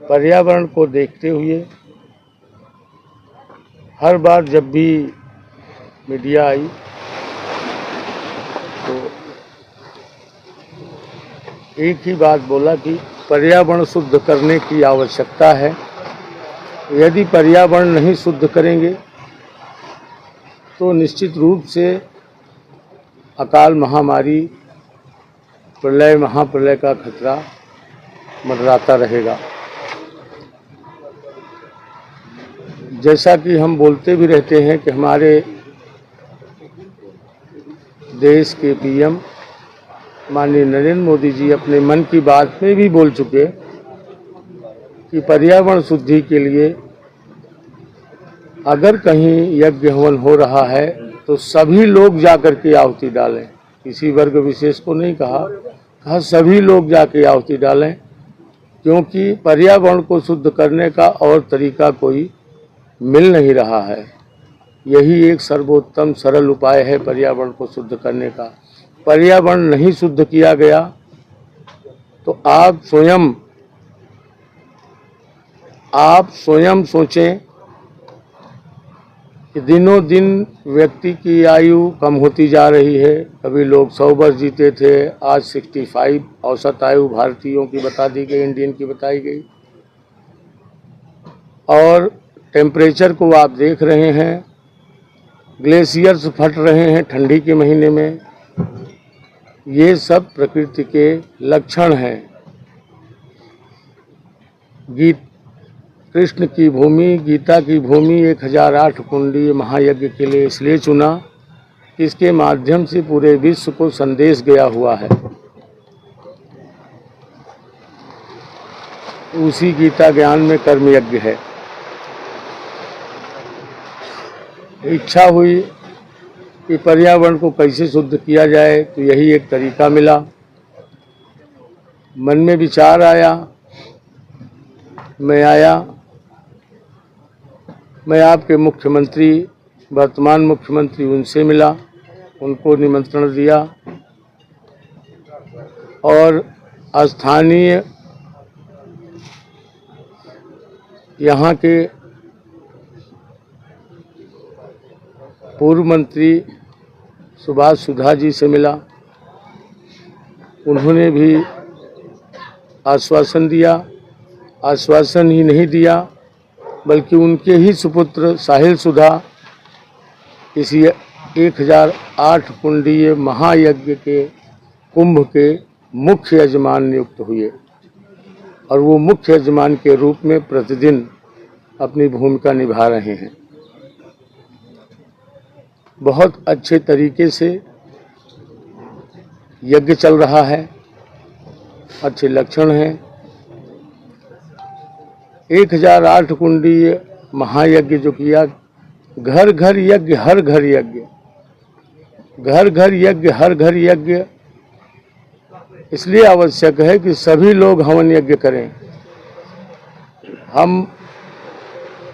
पर्यावरण को देखते हुए हर बार जब भी मीडिया आई तो एक ही बात बोला कि पर्यावरण शुद्ध करने की आवश्यकता है। यदि पर्यावरण नहीं शुद्ध करेंगे तो निश्चित रूप से अकाल महामारी, प्रलय, महाप्रलय का खतरा मंडराता रहेगा। जैसा कि हम बोलते भी रहते हैं कि हमारे देश के पीएम माननीय नरेंद्र मोदी जी अपने मन की बात में भी बोल चुके कि पर्यावरण शुद्धि के लिए अगर कहीं यज्ञ हवन हो रहा है तो सभी लोग जाकर के आहुति डालें। किसी वर्ग विशेष को नहीं कहा सभी लोग जाके आहुति डालें, क्योंकि पर्यावरण को शुद्ध करने का और तरीका कोई मिल नहीं रहा है। यही एक सर्वोत्तम सरल उपाय है पर्यावरण को शुद्ध करने का। पर्यावरण नहीं शुद्ध किया गया तो आप स्वयं सोचें कि दिनों दिन व्यक्ति की आयु कम होती जा रही है। कभी लोग 100 वर्ष जीते थे, आज 65 औसत आयु भारतीयों की बता दी गई, इंडियन की बताई गई। और टेम्परेचर को आप देख रहे हैं, ग्लेशियर्स फट रहे हैं ठंडी के महीने में। ये सब प्रकृति के लक्षण हैं। कृष्ण की भूमि, गीता की भूमि 1008 कुंडीय महायज्ञ के लिए इसलिए चुना कि इसके माध्यम से पूरे विश्व को संदेश गया हुआ है। उसी गीता ज्ञान में कर्म यज्ञ है। इच्छा हुई कि पर्यावरण को कैसे शुद्ध किया जाए, तो यही एक तरीका मिला। मन में विचार आया, मैं आपके मुख्यमंत्री, वर्तमान मुख्यमंत्री, उनसे मिला, उनको निमंत्रण दिया और स्थानीय यहाँ के पूर्व मंत्री सुभाष सुधा जी से मिला। उन्होंने भी आश्वासन दिया। आश्वासन ही नहीं दिया बल्कि उनके ही सुपुत्र साहिल सुधा इसी 1008 कुंडीय महायज्ञ के कुंभ के मुख्य यजमान नियुक्त हुए और वो मुख्य यजमान के रूप में प्रतिदिन अपनी भूमिका निभा रहे हैं। बहुत अच्छे तरीके से यज्ञ चल रहा है, अच्छे लक्षण हैं। 1008 कुंडीय महायज्ञ जो किया, घर घर यज्ञ हर घर यज्ञ, घर घर यज्ञ हर घर यज्ञ, इसलिए आवश्यक है कि सभी लोग हवन यज्ञ करें। हम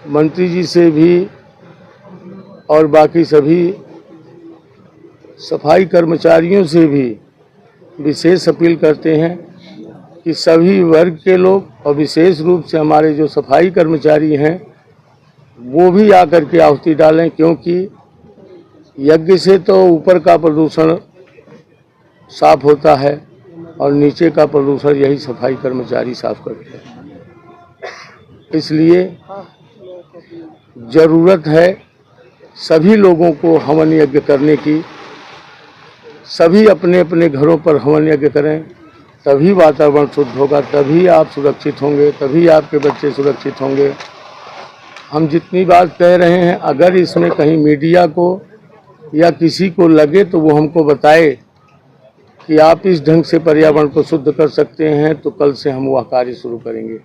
मंत्री जी से भी और बाकी सभी सफाई कर्मचारियों से भी विशेष अपील करते हैं कि सभी वर्ग के लोग और विशेष रूप से हमारे जो सफाई कर्मचारी हैं वो भी आकर के आहुति डालें, क्योंकि यज्ञ से तो ऊपर का प्रदूषण साफ होता है और नीचे का प्रदूषण यही सफाई कर्मचारी साफ करते हैं। इसलिए ज़रूरत है सभी लोगों को हवन यज्ञ करने की। सभी अपने अपने घरों पर हवन यज्ञ करें, तभी वातावरण शुद्ध होगा, तभी आप सुरक्षित होंगे, तभी आपके बच्चे सुरक्षित होंगे। हम जितनी बात कह रहे हैं, अगर इसमें कहीं मीडिया को या किसी को लगे तो वो हमको बताए कि आप इस ढंग से पर्यावरण को शुद्ध कर सकते हैं, तो कल से हम वह कार्य शुरू करेंगे।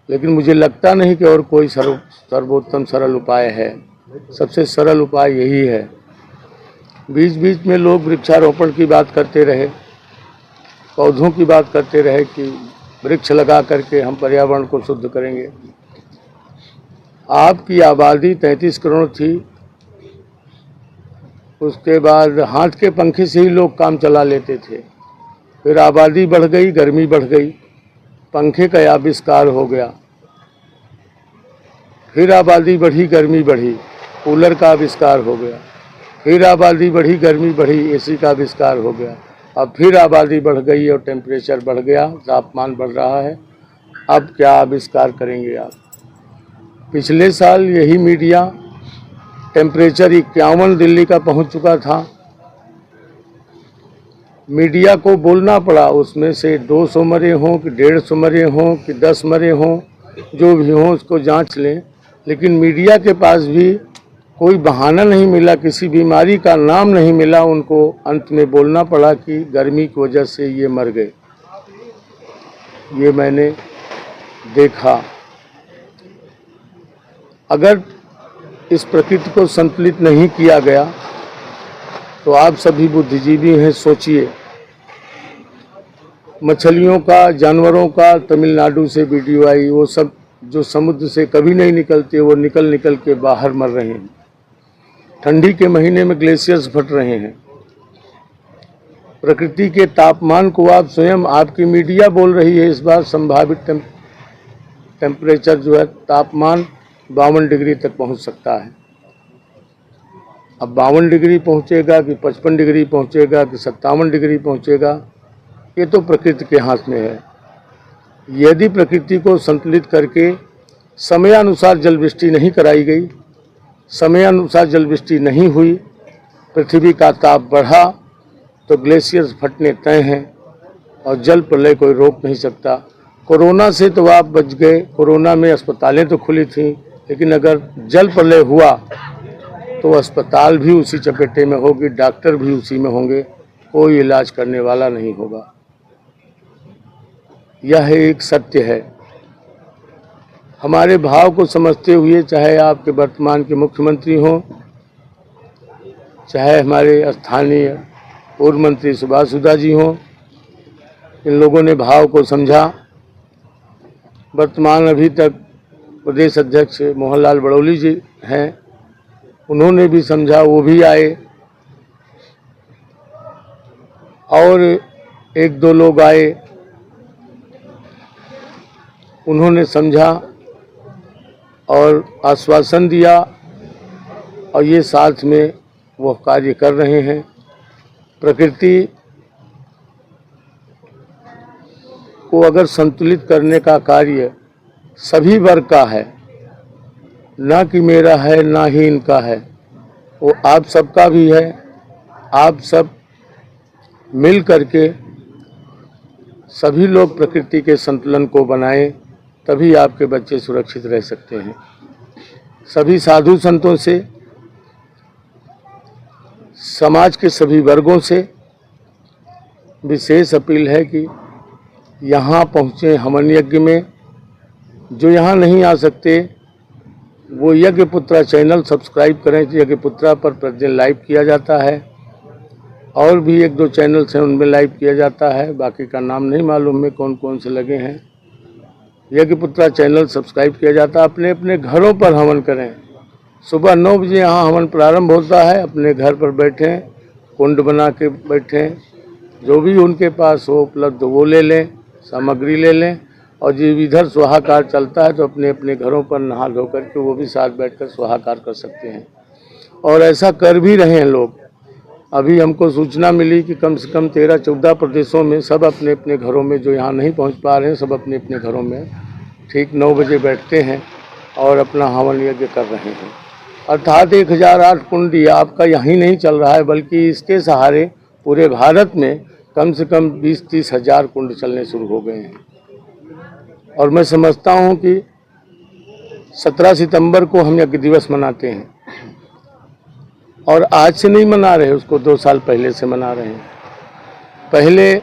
लेकिन मुझे लगता नहीं कि और कोई सर्वोत्तम सरल उपाय है। सबसे सरल उपाय यही है। बीच बीच में लोग वृक्षारोपण की बात करते रहे, पौधों की बात करते रहे कि वृक्ष लगा करके हम पर्यावरण को शुद्ध करेंगे। आपकी आबादी 33 करोड़ थी, उसके बाद हाथ के पंखे से ही लोग काम चला लेते थे। फिर आबादी बढ़ गई, गर्मी बढ़ गई, पंखे का आविष्कार हो गया। फिर आबादी बढ़ी, गर्मी बढ़ी, कूलर का आविष्कार हो गया। फिर आबादी बढ़ी, गर्मी बढ़ी, एसी का आविष्कार हो गया। अब फिर आबादी बढ़ गई और टेम्परेचर बढ़ गया, तापमान बढ़ रहा है। अब क्या आविष्कार करेंगे आप? पिछले साल यही मीडिया टेम्परेचर 51 दिल्ली का पहुंच चुका था। मीडिया को बोलना पड़ा, उसमें से 200 मरे हों कि 150 मरे हों कि 10 मरे हों, जो भी हों उसको जांच लें। लेकिन मीडिया के पास भी कोई बहाना नहीं मिला, किसी बीमारी का नाम नहीं मिला। उनको अंत में बोलना पड़ा कि गर्मी की वजह से ये मर गए। ये मैंने देखा। अगर इस प्रकृति को संतुलित नहीं किया गया तो आप सभी बुद्धिजीवी हैं, सोचिए। मछलियों का, जानवरों का तमिलनाडु से वीडियो आई, वो सब जो समुद्र से कभी नहीं निकलते वो निकल के बाहर मर रहे हैं। ठंडी के महीने में ग्लेशियर्स फट रहे हैं। प्रकृति के तापमान को आप स्वयं, आपकी मीडिया बोल रही है इस बार संभावित टेम्परेचर जो है, तापमान 52 डिग्री तक पहुंच सकता है। अब 52 डिग्री पहुंचेगा कि 55 डिग्री पहुंचेगा कि 57 डिग्री पहुंचेगा, ये तो प्रकृति के हाथ में है। यदि प्रकृति को संतुलित करके समयानुसार जलवृष्टि नहीं कराई गई, समयानुसार जलवृष्टि नहीं हुई, पृथ्वी का ताप बढ़ा तो ग्लेशियर्स फटने तय हैं और जल प्रलय कोई रोक नहीं सकता। कोरोना से तो आप बच गए, कोरोना में अस्पतालें तो खुली थीं, लेकिन अगर जल प्रलय हुआ तो अस्पताल भी उसी चपेटे में होगी, डॉक्टर भी उसी में होंगे, कोई इलाज करने वाला नहीं होगा। यह एक सत्य है। हमारे भाव को समझते हुए, चाहे आपके वर्तमान के मुख्यमंत्री हों, चाहे हमारे स्थानीय पूर्व मंत्री सुभाष हुड्डा जी हों, इन लोगों ने भाव को समझा। वर्तमान अभी तक प्रदेश अध्यक्ष मोहनलाल बड़ौली जी हैं, उन्होंने भी समझा, वो भी आए और एक दो लोग आए, उन्होंने समझा और आश्वासन दिया और ये साथ में वो कार्य कर रहे हैं। प्रकृति को अगर संतुलित करने का कार्य सभी वर्ग का है, ना कि मेरा है ना ही इनका है, वो आप सबका भी है। आप सब मिल करके सभी लोग प्रकृति के संतुलन को बनाएं, तभी आपके बच्चे सुरक्षित रह सकते हैं। सभी साधु संतों से, समाज के सभी वर्गों से विशेष अपील है कि यहाँ पहुँचें हवन यज्ञ में। जो यहाँ नहीं आ सकते वो यज्ञपुत्रा चैनल सब्सक्राइब करें। यज्ञपुत्रा पर प्रतिदिन लाइव किया जाता है और भी एक दो चैनल्स हैं उनमें लाइव किया जाता है, बाकी का नाम नहीं मालूम है कौन कौन से लगे हैं। यज्ञपुत्रा चैनल सब्सक्राइब किया जाता है। अपने अपने घरों पर हवन करें। सुबह 9 बजे यहाँ हवन प्रारंभ होता है। अपने घर पर बैठें, कुंड बना के बैठें, जो भी उनके पास हो उपलब्ध वो ले लें, सामग्री ले लें। और जब इधर स्वाहाकार चलता है तो अपने अपने घरों पर नहा धो करके वो भी साथ बैठकर स्वाहाकार कर सकते हैं और ऐसा कर भी रहे हैं लोग। अभी हमको सूचना मिली कि कम से कम 13-14 प्रदेशों में सब अपने अपने घरों में, जो यहाँ नहीं पहुँच पा रहे हैं, सब अपने अपने घरों में ठीक 9 बजे बैठते हैं और अपना हवन यज्ञ कर रहे हैं। अर्थात 1008 कुंड आपका यहीं नहीं चल रहा है, बल्कि इसके सहारे पूरे भारत में कम से कम 20-30 हज़ार कुंड चलने शुरू हो गए हैं। और मैं समझता हूँ कि 17 सितंबर को हम यज्ञ दिवस मनाते हैं और आज से नहीं मना रहे, उसको 2 साल पहले से मना रहे हैं। पहले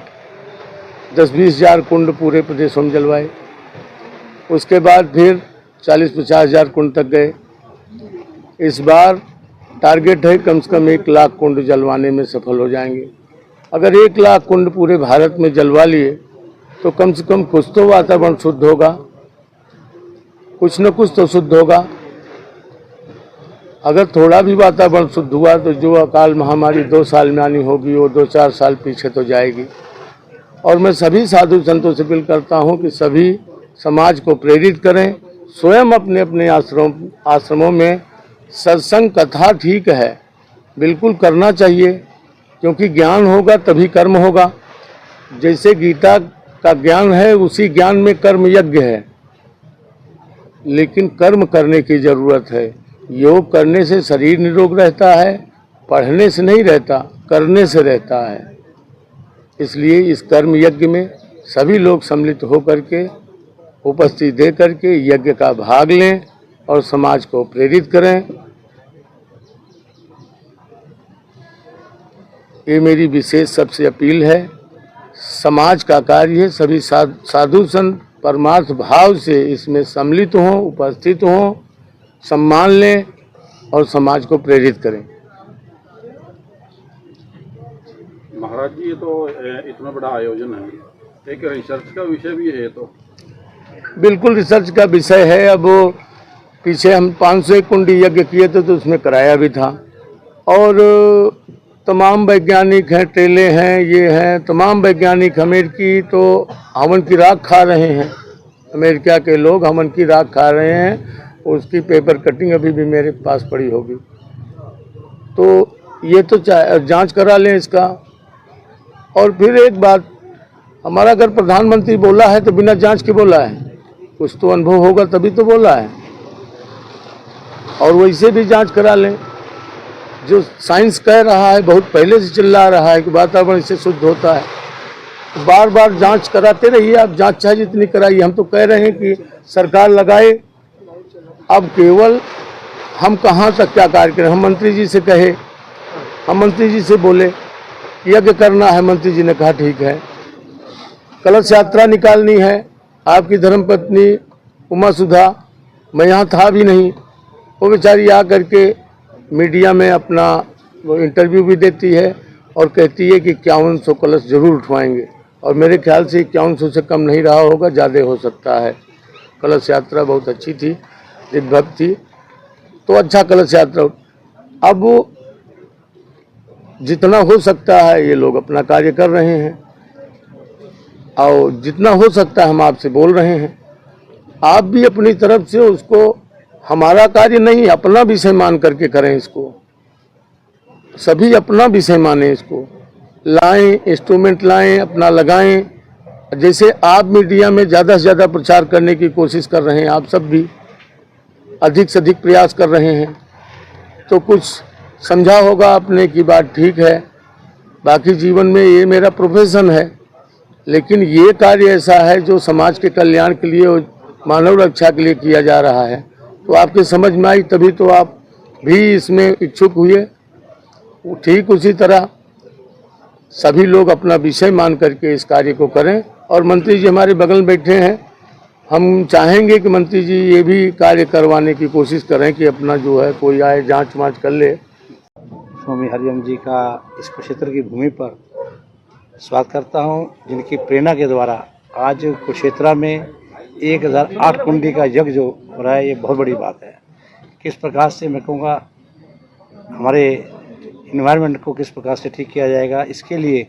10-20 हज़ार कुंड पूरे प्रदेशों में जलवाए, उसके बाद फिर 40-50 हज़ार कुंड तक गए। इस बार टारगेट है कम से कम 1 लाख कुंड जलवाने में सफल हो जाएंगे। अगर 1 लाख कुंड पूरे भारत में जलवा लिए तो कम से कम कुछ तो वातावरण शुद्ध होगा, कुछ न कुछ तो शुद्ध होगा। अगर थोड़ा भी वातावरण शुद्ध हुआ तो जो अकाल महामारी 2 साल में आनी होगी वो 2-4 साल पीछे तो जाएगी। और मैं सभी साधु संतों से अपील करता हूँ कि सभी समाज को प्रेरित करें, स्वयं अपने अपने आश्रमों में सत्संग कथा ठीक है, बिल्कुल करना चाहिए, क्योंकि ज्ञान होगा तभी कर्म होगा। जैसे गीता का ज्ञान है उसी ज्ञान में कर्म यज्ञ है, लेकिन कर्म करने की जरूरत है। योग करने से शरीर निरोग रहता है, पढ़ने से नहीं रहता, करने से रहता है। इसलिए इस कर्म यज्ञ में सभी लोग सम्मिलित होकर के उपस्थिति दे करके यज्ञ का भाग लें और समाज को प्रेरित करें। ये मेरी विशेष सबसे अपील है। समाज का कार्य है, सभी साधु संत परमार्थ भाव से इसमें सम्मिलित हों, उपस्थित हों, सम्मान लें और समाज को प्रेरित करें। महाराज जी, ये तो इतना बड़ा आयोजन है, एक रिसर्च का विषय भी है। तो बिल्कुल रिसर्च का विषय है। अब पीछे हम 500 कुंडी यज्ञ किए थे तो उसमें कराया भी था, और तमाम वैज्ञानिक हैं, टेले हैं, ये हैं, तमाम वैज्ञानिक अमेरिकी तो हवन की राख खा रहे हैं। अमेरिका के लोग हवन की राख खा रहे हैं, उसकी पेपर कटिंग अभी भी मेरे पास पड़ी होगी। तो ये तो जांच करा लें इसका। और फिर एक बात, हमारा अगर प्रधानमंत्री बोला है तो बिना जांच के बोला है, कुछ तो अनुभव होगा तभी तो बोला है। और वैसे भी जांच करा लें। जो साइंस कह रहा है, बहुत पहले से चिल्ला रहा है कि वातावरण इससे शुद्ध होता है, तो बार बार जांच कराते रहिए। आप जांच चाहे जितनी कराइए, हम तो कह रहे हैं कि सरकार लगाए। अब केवल हम कहाँ तक क्या कार्य करें? हम मंत्री जी से कहे, हम मंत्री जी से बोले यज्ञ करना है, मंत्री जी ने कहा ठीक है। कलश यात्रा निकालनी है, आपकी धर्मपत्नी उमा सुधा, मैं यहाँ था भी नहीं, वो बेचारी आ करके मीडिया में अपना वो इंटरव्यू भी देती है और कहती है कि 5100 कलश जरूर उठवाएंगे। और मेरे ख्याल से 5100 से कम नहीं रहा होगा, ज़्यादा हो सकता है। कलश यात्रा बहुत अच्छी थी, दिग्भक्त थी, तो अच्छा कलश यात्रा। अब जितना हो सकता है ये लोग अपना कार्य कर रहे हैं, और जितना हो सकता है हम आपसे बोल रहे हैं। आप भी अपनी तरफ से उसको, हमारा कार्य नहीं, अपना विषय मान करके करें इसको। सभी अपना विषय माने, इसको लाएं, इंस्ट्रूमेंट लाएं, अपना लगाएं। जैसे आप मीडिया में ज़्यादा से ज़्यादा प्रचार करने की कोशिश कर रहे हैं, आप सब भी अधिक से अधिक प्रयास कर रहे हैं, तो कुछ समझा होगा आपने कि बात ठीक है। बाकी जीवन में ये मेरा प्रोफेशन है, लेकिन ये कार्य ऐसा है जो समाज के कल्याण के लिए और मानव रक्षा के लिए किया जा रहा है। तो आपके समझ में आई, तभी तो आप भी इसमें इच्छुक हुए। ठीक उसी तरह सभी लोग अपना विषय मान करके इस कार्य को करें। और मंत्री जी हमारे बगल में बैठे हैं, हम चाहेंगे कि मंत्री जी ये भी कार्य करवाने की कोशिश करें कि अपना जो है कोई आए जांच वाँच कर ले। स्वामी हरिओम जी का इस कुरुक्षेत्र की भूमि पर स्वागत करता हूं, जिनकी प्रेरणा के द्वारा आज कुरुक्षेत्र में 1008 कुंडी का यज्ञ जो हो रहा है, ये बहुत बड़ी बात है। किस प्रकार से मैं कहूँगा हमारे इन्वायरमेंट को किस प्रकार से ठीक किया जाएगा, इसके लिए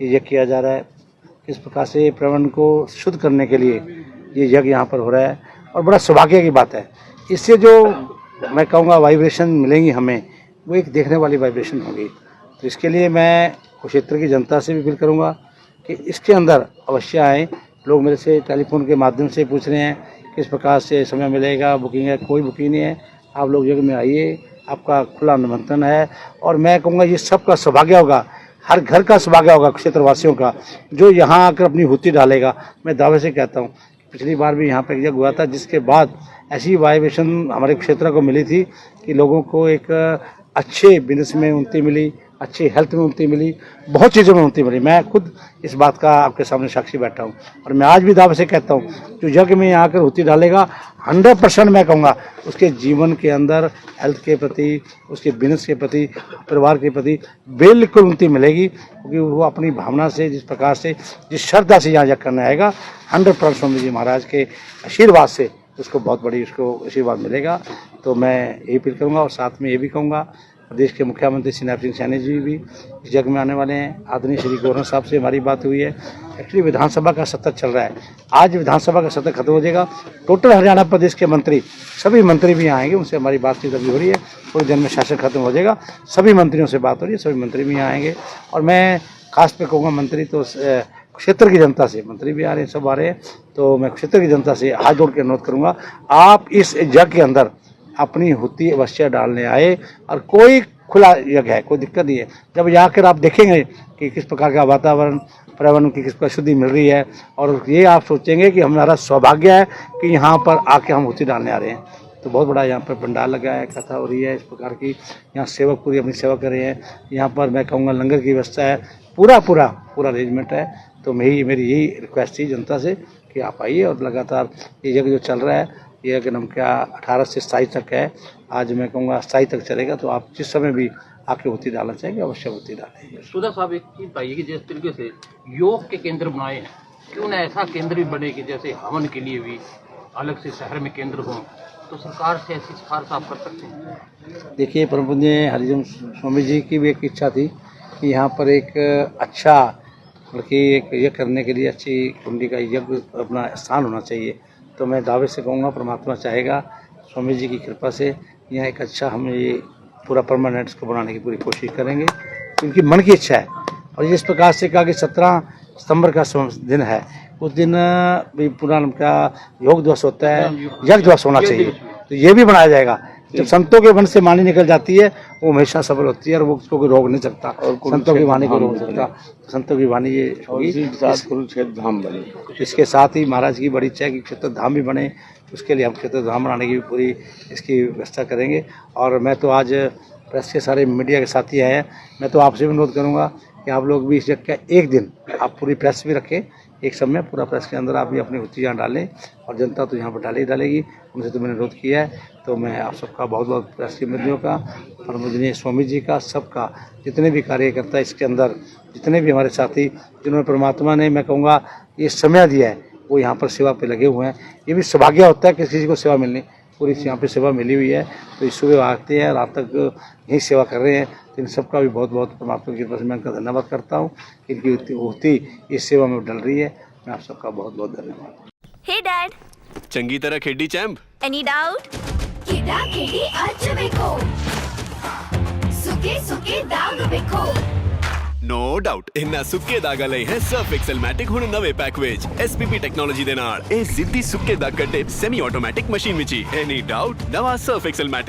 ये यज्ञ किया जा रहा है। किस प्रकार से पर्यावरण को शुद्ध करने के लिए ये यज्ञ यहाँ पर हो रहा है, और बड़ा सौभाग्य की बात है। इससे जो मैं कहूँगा वाइब्रेशन मिलेंगी हमें, वो एक देखने वाली वाइब्रेशन होगी। तो इसके लिए मैं कुरुक्षेत्र की जनता से भी अपील करूँगा कि इसके अंदर अवश्य आएँ। लोग मेरे से टेलीफोन के माध्यम से पूछ रहे हैं किस प्रकार से समय मिलेगा, बुकिंग है? कोई बुकिंग नहीं है, आप लोग यज्ञ में आइए, आपका खुला निमंत्रण है। और मैं कहूँगा ये सबका सौभाग्य होगा, हर घर का सौभाग्य होगा क्षेत्रवासियों का, जो यहाँ आकर अपनी हुती डालेगा। मैं दावे से कहता हूँ, पिछली बार भी यहाँ पर यज्ञ हुआ था, जिसके बाद ऐसी वाइब्रेशन हमारे क्षेत्र को मिली थी कि लोगों को एक अच्छे बिजनेस में उन्नति मिली, अच्छी हेल्थ में उन्नति मिली, बहुत चीज़ों में उन्नति मिली। मैं खुद इस बात का आपके सामने साक्षी बैठा हूँ। और मैं आज भी दावे से कहता हूँ, जो यज्ञ में यहाँ आकर हुती डालेगा, 100% मैं कहूँगा उसके जीवन के अंदर हेल्थ के प्रति, उसके बिजनेस के प्रति, परिवार के प्रति बिल्कुल उन्नति मिलेगी। क्योंकि वो अपनी भावना से, जिस प्रकार से, जिस श्रद्धा से यहाँ यज्ञ करने आएगा, 100% स्वामी जी महाराज के आशीर्वाद से उसको बहुत बड़ी उसको आशीर्वाद मिलेगा। तो मैं यही अपील करूँगा, और साथ में ये भी कहूँगा प्रदेश के मुख्यमंत्री श्री नैब सिंह सैनी जी भी इस जग में आने वाले हैं। आदरणीय श्री गवर्नर साहब से हमारी बात हुई है। एक्चुअली विधानसभा का सत्र चल रहा है, आज विधानसभा का सत्र खत्म हो जाएगा। टोटल हरियाणा प्रदेश के मंत्री, सभी मंत्री भी आएंगे, उनसे हमारी बातचीत अभी हो रही है। थोड़े दिन में शासन खत्म हो जाएगा, सभी मंत्रियों से बात हो रही है, सभी मंत्री भी आएंगे। और मैं खास पे कहूँगा मंत्री तो क्षेत्र की जनता से, मंत्री भी आ रहे हैं, सब आ रहे हैं, तो मैं क्षेत्र की जनता से हाथ जोड़ के अनुरोध करूँगा, आप इस जग के अंदर अपनी हुती अवश्य डालने आए। और कोई खुला जग है, कोई दिक्कत नहीं है। जब जाकर आप देखेंगे कि किस प्रकार का वातावरण, पर्यावरण की किस प्रकार शुद्धि मिल रही है, और ये आप सोचेंगे कि हमारा सौभाग्य है कि यहाँ पर आके हम हुती डालने आ रहे हैं। तो बहुत बड़ा यहाँ पर पंडाल लगा है, कथा हो रही है इस प्रकार की, यहाँ सेवक पूरी अपनी सेवा कर रहे हैं। यहाँ पर मैं कहूँगा लंगर की व्यवस्था है, पूरा अरेंजमेंट है। तो मेरी यही रिक्वेस्ट थी जनता से कि आप आइए और लगातार ये जगह जो चल रहा है, ये अगर हम क्या 18 से 27 तक है, आज मैं कहूँगा 27 तक चलेगा। तो आप जिस समय भी आके हुती डालना चाहेंगे अवश्य हुती डालेंगे। सुधा साहब, एक चीज बताइए कि जिस तरीके से योग के केंद्र बनाए हैं, क्यों ना ऐसा केंद्र भी बने कि जैसे हवन के लिए भी अलग से शहर में केंद्र हो, तो सरकार से ऐसी सिफारिश आप कर सकते हैं? देखिए, परम पूज्य हरिजन स्वामी जी की भी एक इच्छा थी कि यहाँ पर एक अच्छा, बल्कि एक यज्ञ करने के लिए अच्छी कुंडी का यज्ञ अपना स्थान होना चाहिए। तो मैं दावे से कहूँगा, परमात्मा चाहेगा, स्वामी जी की कृपा से यहाँ एक अच्छा, हम ये पूरा परमानेंट इसको बनाने की पूरी कोशिश करेंगे, क्योंकि मन की इच्छा है। और जिस प्रकार से कहा कि 17 सितंबर का दिन है, उस दिन भी पूरा का योग दिवस होता है, यज्ञ दिवस होना चाहिए। तो ये भी बनाया जाएगा। जब संतों के वन से वाणी निकल जाती है, वो हमेशा सफल होती है और वो उसको कोई रोक नहीं सकता, और संतों की वाणी को रोक सकता। संतों की वाणी ये होगी, कुरुक्षेत्र धाम बने। इसके साथ ही महाराज की बड़ी इच्छा है कि क्षेत्र धाम भी बने। उसके लिए हम क्षेत्र धाम बनाने की पूरी इसकी व्यवस्था करेंगे। और मैं तो आज प्रेस के सारे मीडिया के साथी आए हैं, मैं तो आपसे भी अनुरोध करूँगा कि आप लोग भी इस जगह का एक दिन आप पूरी प्रेस भी रखें, एक समय पूरा प्रेस के अंदर आप भी अपनी हुती यहाँ डालें, और जनता तो यहाँ पर डालेगी। उनसे तो मैंने अनुरोध किया है। तो मैं आप सबका बहुत बहुत प्रेस के मित्रों का, परम पूजनीय स्वामी जी का, सबका, जितने भी कार्यकर्ता इसके अंदर, जितने भी हमारे साथी जिन्होंने परमात्मा ने, मैं कहूँगा, ये समय दिया है, वो यहाँ पर सेवा पे लगे हुए हैं। ये भी सौभाग्य होता है कि किसी को सेवा मिलनी, पूरी यहाँ पे सेवा मिली हुई है। तो इस सुबह आते हैं, रात तक यही सेवा कर रहे हैं। तो इन सबका भी बहुत बहुत परमात्मा की कृपा से मैं इनका धन्यवाद करता हूँ। इनकी होती इस सेवा में डल रही है। मैं आप सबका बहुत बहुत धन्यवाद। हे डैड, चंगी तरह खेडी चैंप। Any doubt? किडा किडी अच वेखो, सुके सुके दाग वेखो। नो डाउट, इन्ना सुक्के दागा लई है सर्फ एक्सेलमैटिक हुण नवे पैक विच SPP टेक्नोलॉजी दे नाल ए सिद्धी सुक्के दाग कटे semi automatic machine which he. Any doubt, नवा सर्फ एक्सेलमैटिक।